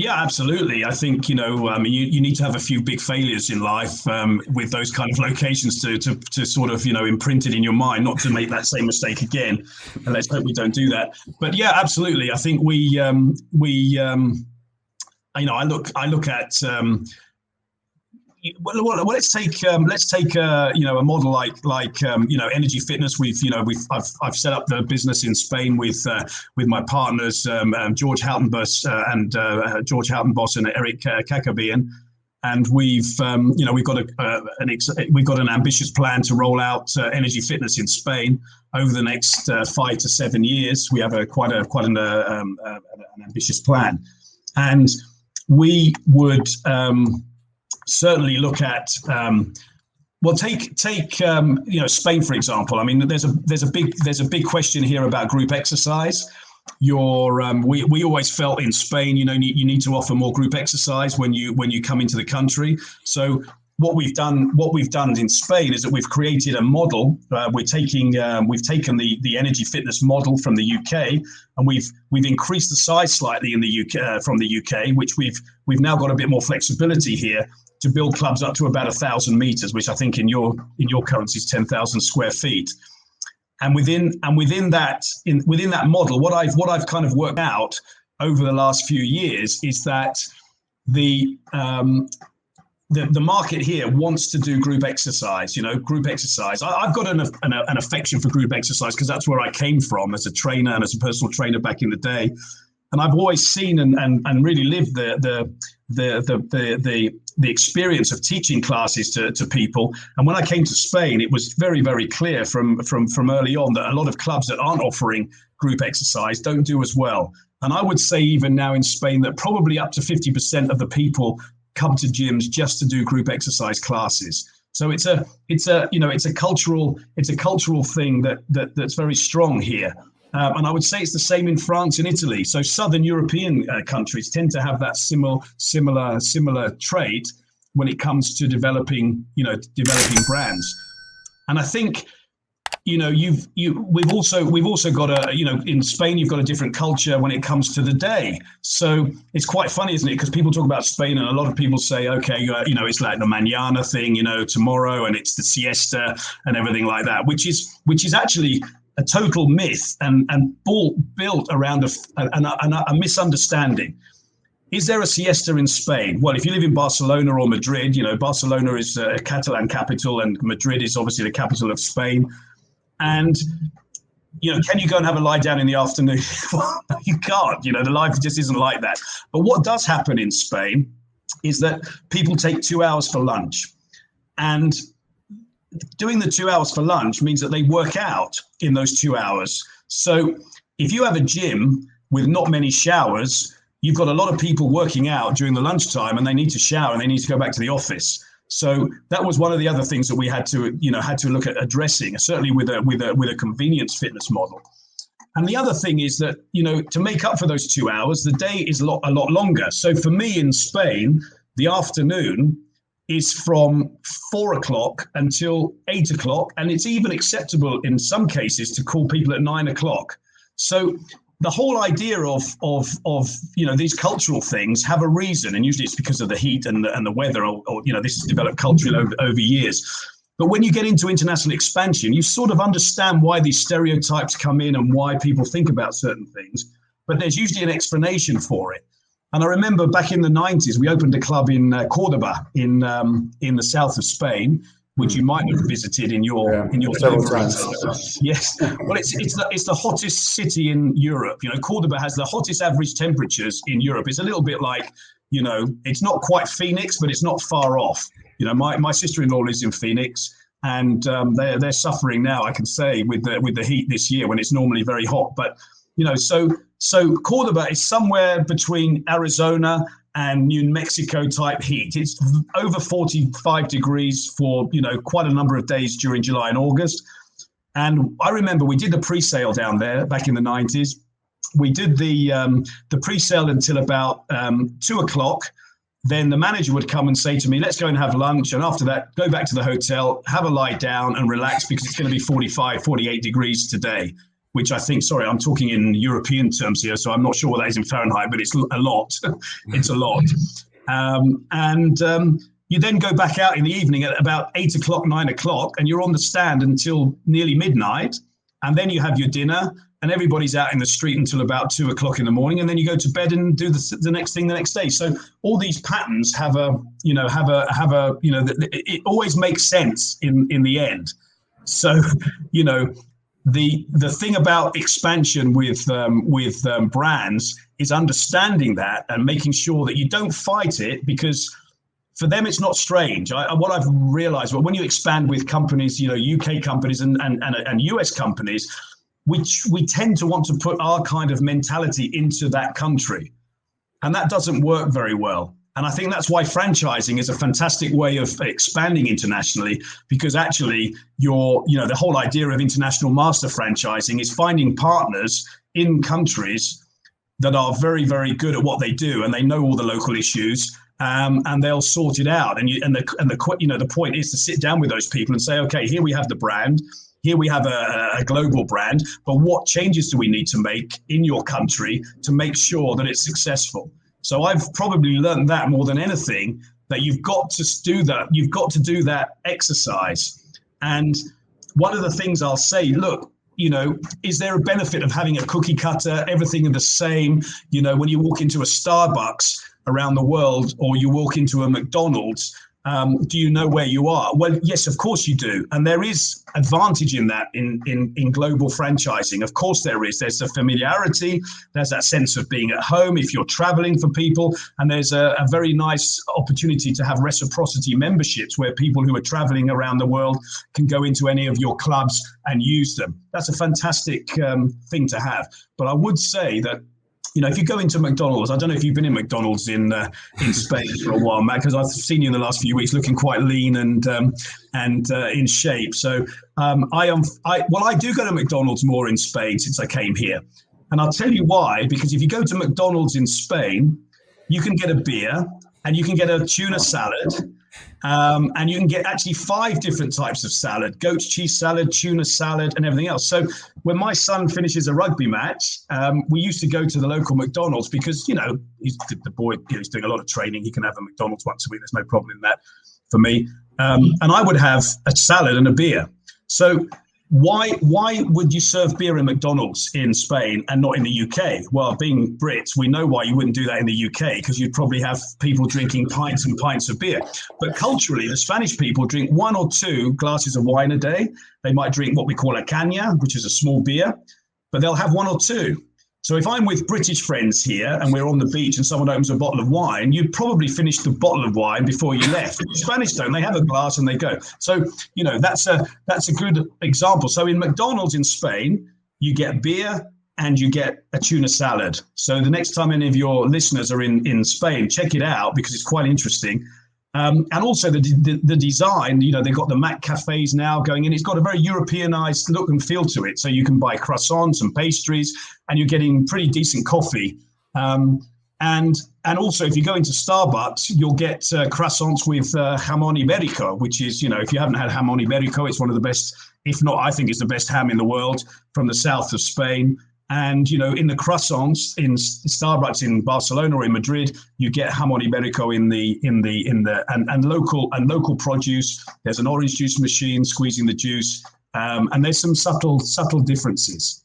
Yeah, absolutely. I think, you need to have a few big failures in life with those kind of locations to sort of, imprint it in your mind, not to make that same mistake again. And let's hope we don't do that. But yeah, absolutely. I think I look at, well, let's take a model like Energy Fitness. I've set up the business in Spain with my partners George Houtenbos and Eric Kakabian, and we've got an ambitious plan to roll out Energy Fitness in Spain over the next 5 to 7 years. We have quite an ambitious plan, and we would certainly look at take Spain, for example. I mean, there's a big question here about group exercise. We always felt in Spain, you need to offer more group exercise when you come into the country. So what we've done in Spain is that we've created a model. We've taken the Energy Fitness model from the UK, and we've increased the size slightly in the UK from the UK, which we've now got a bit more flexibility here to build clubs up to about 1,000 meters, which I think in your currency is 10,000 square feet. And within that model, what I've kind of worked out over the last few years is that the market here wants to do group exercise. Group exercise. I've got an affection for group exercise because that's where I came from as a trainer and as a personal trainer back in the day. And I've always seen and really lived the experience of teaching classes to people. And when I came to Spain, it was very, very clear from early on that a lot of clubs that aren't offering group exercise don't do as well. And I would say even now in Spain that probably up to 50% of the people come to gyms just to do group exercise classes. So it's a cultural thing that's very strong here. And I would say it's the same in France and Italy. So Southern European countries tend to have that similar trait when it comes to developing brands. And I think, we've also got in Spain, you've got a different culture when it comes to the day. So it's quite funny, isn't it? Because people talk about Spain and a lot of people say, okay, it's like the mañana thing, tomorrow, and it's the siesta and everything like that, which is actually a total myth and built around a misunderstanding. Is there a siesta in Spain? Well, if you live in Barcelona or Madrid, Barcelona is a Catalan capital and Madrid is obviously the capital of Spain. And, can you go and have a lie down in the afternoon? Well, you can't, the life just isn't like that. But what does happen in Spain is that people take 2 hours for lunch, and doing the 2 hours for lunch means that they work out in those 2 hours. So if you have a gym with not many showers, you've got a lot of people working out during the lunchtime and they need to shower and they need to go back to the office. So that was one of the other things that we had to look at addressing, certainly with a convenience fitness model. And the other thing is that, to make up for those 2 hours, the day is a lot longer. So for me in Spain, the afternoon is from 4 o'clock until 8 o'clock. And it's even acceptable in some cases to call people at 9 o'clock. So the whole idea of these cultural things have a reason, and usually it's because of the heat and the weather, or this has developed culturally over years. But when you get into international expansion, you sort of understand why these stereotypes come in and why people think about certain things. But there's usually an explanation for it. And I remember back in the 90s, we opened a club in Cordoba in the south of Spain, which you might have visited in your several times. Yes. Well, it's the hottest city in Europe. Cordoba has the hottest average temperatures in Europe. It's a little bit like, it's not quite Phoenix, but it's not far off. My sister-in-law lives in Phoenix, and they're suffering now, I can say, with the heat this year when it's normally very hot. But so Cordoba is somewhere between Arizona and New Mexico type heat. It's over 45 degrees for, quite a number of days during July and August. And I remember we did the pre-sale down there back in the 90s. We did the pre-sale until about 2 o'clock. Then the manager would come and say to me, let's go and have lunch. And after that, go back to the hotel, have a lie down and relax because it's going to be 45, 48 degrees today. which I think, sorry, I'm talking in European terms here, so I'm not sure what that is in Fahrenheit, but it's a lot. It's a lot. You then go back out in the evening at about 8 o'clock, 9 o'clock, and you're on the stand until nearly midnight. And then you have your dinner, and everybody's out in the street until about 2 o'clock in the morning. And then you go to bed and do the next thing the next day. So all these patterns it always makes sense in the end. So, the thing about expansion with brands is understanding that and making sure that you don't fight it, because for them it's not strange. What I've realized, when you expand with companies, UK companies and US companies, we tend to want to put our kind of mentality into that country, and that doesn't work very well. And I think that's why franchising is a fantastic way of expanding internationally, because actually the whole idea of international master franchising is finding partners in countries that are very, very good at what they do, and they know all the local issues, and they'll sort it out. The point is to sit down with those people and say, okay, here we have the brand, here we have a global brand, but what changes do we need to make in your country to make sure that it's successful? So I've probably learned that more than anything, that you've got to do that. You've got to do that exercise. And one of the things I'll say, look, is there a benefit of having a cookie cutter, everything the same? When you walk into a Starbucks around the world, or you walk into a McDonald's, do you know where you are? Well, yes, of course you do. And there is advantage in that in global franchising. Of course there is. There's the familiarity. There's that sense of being at home if you're traveling for people. And there's a very nice opportunity to have reciprocity memberships where people who are traveling around the world can go into any of your clubs and use them. That's a fantastic thing to have. But I would say that, if you go into McDonald's, I don't know if you've been in McDonald's in Spain for a while, Matt, because I've seen you in the last few weeks looking quite lean and in shape. So I do go to McDonald's more in Spain since I came here. And I'll tell you why, because if you go to McDonald's in Spain, you can get a beer and you can get a tuna salad. And you can get actually 5 different types of salad: goat's cheese salad, tuna salad, and everything else. So when my son finishes a rugby match, we used to go to the local McDonald's because, he's doing a lot of training. He can have a McDonald's once a week. There's no problem in that for me. And I would have a salad and a beer. So why would you serve beer in McDonald's in Spain and not in the UK? Well, being Brits, we know why you wouldn't do that in the UK, because you'd probably have people drinking pints and pints of beer. But culturally, the Spanish people drink 1 or 2 glasses of wine a day. They might drink what we call a caña, which is a small beer, but they'll have 1 or 2. So if I'm with British friends here and we're on the beach and someone opens a bottle of wine, you'd probably finish the bottle of wine before you left. The Spanish don't. They have a glass and they go. So, that's a good example. So in McDonald's in Spain, you get beer and you get a tuna salad. So the next time any of your listeners are in Spain, check it out because it's quite interesting. And also the design, they've got the Mac cafes now going in. It's got a very Europeanized look and feel to it. So you can buy croissants and pastries, and you're getting pretty decent coffee. And also, if you go into Starbucks, you'll get croissants with jamón ibérico, which is, if you haven't had jamón ibérico, it's one of the best, if not, I think it's the best ham in the world, from the south of Spain. And, in the croissants in Starbucks in Barcelona or in Madrid, you get jamón ibérico and local produce. There's an orange juice machine squeezing the juice. And there's some subtle differences.